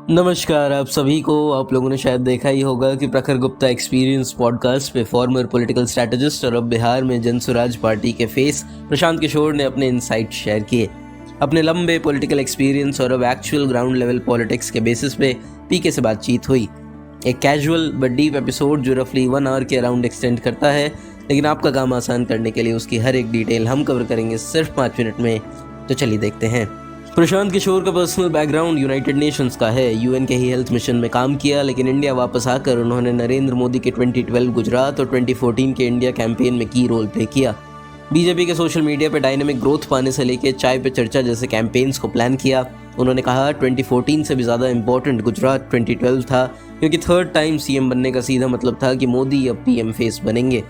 नमस्कार आप सभी को। आप लोगों ने शायद देखा ही होगा कि प्रखर गुप्ता एक्सपीरियंस पॉडकास्ट पे फॉर्मर पॉलिटिकल स्ट्रैटेजिस्ट और अब बिहार में जनसुराज पार्टी के फेस प्रशांत किशोर ने अपने इनसाइट शेयर किए। अपने लंबे पॉलिटिकल एक्सपीरियंस और अब एक्चुअल ग्राउंड लेवल पॉलिटिक्स के बेसिस पे पीके से बातचीत हुई। एक कैजुअल बट डीप एपिसोड जो रफली 1 आवर के अराउंड एक्सटेंड करता है, लेकिन आपका काम आसान करने के लिए उसकी हर एक डिटेल हम कवर करेंगे सिर्फ 5 मिनट में। तो चलिए देखते हैं। प्रशांत किशोर का पर्सनल बैकग्राउंड यूनाइटेड नेशंस का है। यूएन के ही हेल्थ मिशन में काम किया, लेकिन इंडिया वापस आकर उन्होंने नरेंद्र मोदी के 2012 गुजरात और 2014 के इंडिया कैंपेन में की रोल प्ले किया। बीजेपी के सोशल मीडिया पे डायनेमिक ग्रोथ पाने से लेकर चाय पे चर्चा जैसे कैंपेन्स को प्लान किया। उन्होंने कहा 2014 से भी ज़्यादा इम्पोर्टेंट गुजरात 2012 था, क्योंकि थर्ड टाइम सीएम बनने का सीधा मतलब था कि मोदी अब पीएम फेस बनेंगे।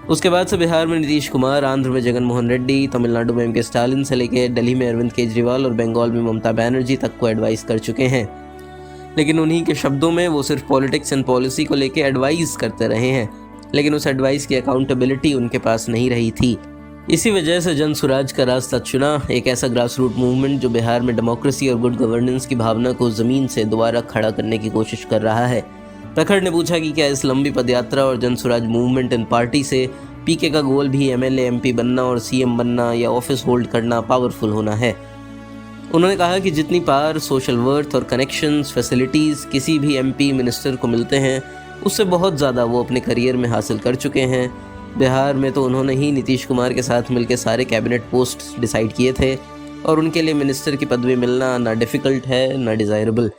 उसके बाद से बिहार में नीतीश कुमार, आंध्र में जगन मोहन रेड्डी, तमिलनाडु में एमके स्टालिन से लेकर दिल्ली में अरविंद केजरीवाल और बंगाल में ममता बनर्जी तक को एडवाइस कर चुके हैं। लेकिन उन्हीं के शब्दों में वो सिर्फ पॉलिटिक्स एंड पॉलिसी को लेकर एडवाइस करते रहे हैं, लेकिन उस एडवाइस की अकाउंटेबिलिटी उनके पास नहीं रही थी। इसी वजह से जनसुराज का रास्ता चुना, एक ऐसा ग्रास रूट मूवमेंट जो बिहार में डेमोक्रेसी और गुड गवर्नेंस की भावना को जमीन से दोबारा खड़ा करने की कोशिश कर रहा है। प्रखर ने पूछा कि क्या इस लंबी पदयात्रा और जनसुराज मूवमेंट एंड पार्टी से पीके का गोल भी एमएलए एमपी बनना और सीएम बनना या ऑफिस होल्ड करना, पावरफुल होना है। उन्होंने कहा कि जितनी पावर, सोशल वर्थ और कनेक्शंस, फैसिलिटीज़ किसी भी एमपी मिनिस्टर को मिलते हैं, उससे बहुत ज़्यादा वो अपने करियर में हासिल कर चुके हैं। बिहार में तो उन्होंने ही नीतीश कुमार के साथ मिलकर सारे कैबिनेट पोस्ट डिसाइड किए थे, और उनके लिए मिनिस्टर की पदवी मिलना ना डिफ़िकल्ट है ना डिज़ायरेबल।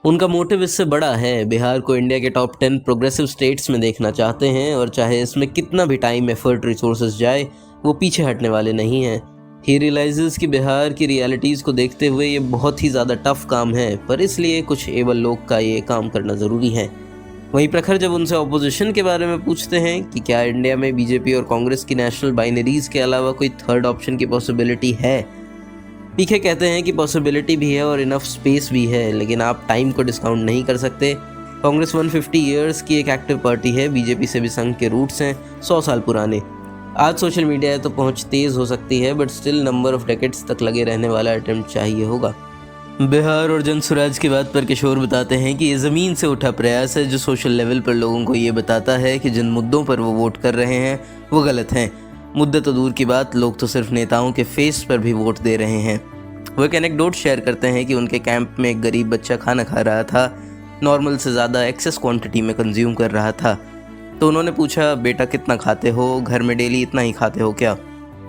उनका मोटिव इससे बड़ा है। बिहार को इंडिया के टॉप 10 प्रोग्रेसिव स्टेट्स में देखना चाहते हैं, और चाहे इसमें कितना भी टाइम, एफर्ट, रिसोर्सेज जाए, वो पीछे हटने वाले नहीं हैं। ही रियलाइजेस कि बिहार की रियलिटीज़ को देखते हुए ये बहुत ही ज़्यादा टफ काम है, पर इसलिए कुछ एबल लोग का ये काम करना ज़रूरी है। वहीं प्रखर जब उनसे ऑपोजिशन के बारे में पूछते हैं कि क्या इंडिया में बीजेपी और कांग्रेस की नेशनल बाइनरीज के अलावा कोई थर्ड ऑप्शन की पॉसिबिलिटी है, पीके कहते हैं कि पॉसिबिलिटी भी है और इनफ स्पेस भी है, लेकिन आप टाइम को डिस्काउंट नहीं कर सकते। कांग्रेस 150 ईयर्स की एक एक्टिव पार्टी है, बीजेपी से भी संघ के रूट्स हैं 100 साल पुराने। आज सोशल मीडिया है तो पहुंच तेज़ हो सकती है, but still number of decades तक लगे रहने वाला अटेम्प्ट चाहिए होगा। बिहार और जनसुराज की बात पर किशोर बताते हैं कि ये ज़मीन से उठा प्रयास है जो सोशल लेवल पर लोगों को ये बताता है कि जिन मुद्दों पर वो वोट कर रहे हैं वो गलत हैं। मुद्दे तो दूर की बात, लोग तो सिर्फ नेताओं के फेस पर भी वोट दे रहे हैं। वो एक एनेक्डोट शेयर करते हैं कि उनके कैंप में एक गरीब बच्चा खाना खा रहा था, नॉर्मल से ज़्यादा एक्सेस क्वांटिटी में कंज्यूम कर रहा था। तो उन्होंने पूछा, बेटा कितना खाते हो, घर में डेली इतना ही खाते हो क्या?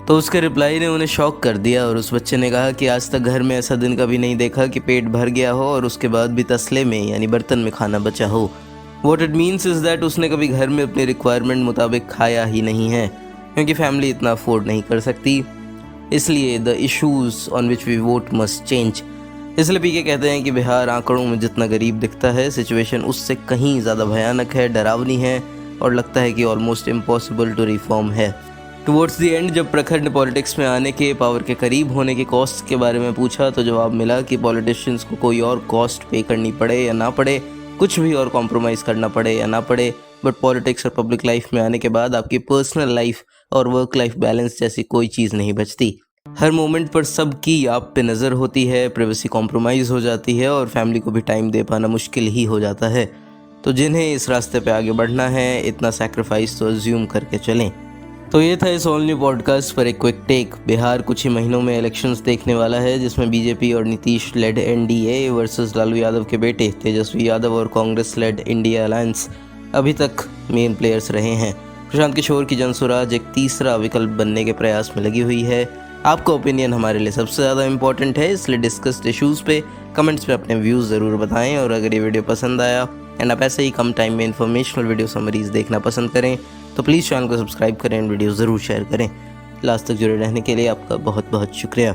तो उसके रिप्लाई ने उन्हें शॉक कर दिया, और उस बच्चे ने कहा कि आज तक घर में ऐसा दिन कभी नहीं देखा कि पेट भर गया हो और उसके बाद भी तसले में यानी बर्तन में खाना बचा हो। What it means is that उसने कभी घर में अपने रिक्वायरमेंट मुताबिक खाया ही नहीं है, क्योंकि फैमिली इतना अफोर्ड नहीं कर सकती। इसलिए the issues on which we vote must change. इसलिए पीके कहते हैं कि बिहार आंकड़ों में जितना गरीब दिखता है, सिचुएशन उससे कहीं ज़्यादा भयानक है, डरावनी है, और लगता है कि ऑलमोस्ट इम्पॉसिबल टू रिफॉर्म है। टुवर्ड्स द एंड जब प्रखर ने पॉलिटिक्स में आने के, पावर के करीब होने के कॉस्ट के बारे में पूछा, तो जवाब मिला कि पॉलिटिशियंस को कोई और कॉस्ट पे करनी पड़े या ना पड़े, कुछ भी और कॉम्प्रोमाइज़ करना पड़े या ना पड़े, बट पॉलिटिक्स और पब्लिक लाइफ में आने के बाद आपकी पर्सनल लाइफ और वर्क लाइफ बैलेंस जैसी कोई चीज़ नहीं बचती। हर मोमेंट पर सबकी आप पे नज़र होती है, प्राइवेसी कॉम्प्रोमाइज़ हो जाती है, और फैमिली को भी टाइम दे पाना मुश्किल ही हो जाता है। तो जिन्हें इस रास्ते पे आगे बढ़ना है, इतना सैक्रिफाइस तो अज्यूम करके चलें। तो ये था इस ऑल न्यू पॉडकास्ट पर एक क्विक टेक। बिहार कुछ ही महीनों में इलेक्शंस देखने वाला है, जिसमें बीजेपी और Nitish led NDA versus Lalu Yadav के बेटे तेजस्वी यादव और कांग्रेस लेड इंडिया अलायंस अभी तक मेन प्लेयर्स रहे हैं। प्रशांत किशोर की जनसुराज एक तीसरा विकल्प बनने के प्रयास में लगी हुई है। आपका ओपिनियन हमारे लिए सबसे ज़्यादा इंपॉर्टेंट है, इसलिए डिस्कस्ड इश्यूज़ पे कमेंट्स में अपने व्यूज़ ज़रूर बताएं। और अगर ये वीडियो पसंद आया एंड आप ऐसे ही कम टाइम में इन्फॉर्मेशनल वीडियो समरीज देखना पसंद करें, तो प्लीज़ चैनल को सब्सक्राइब करें, वीडियो ज़रूर शेयर करें। लास्ट तक जुड़े रहने के लिए आपका बहुत बहुत शुक्रिया।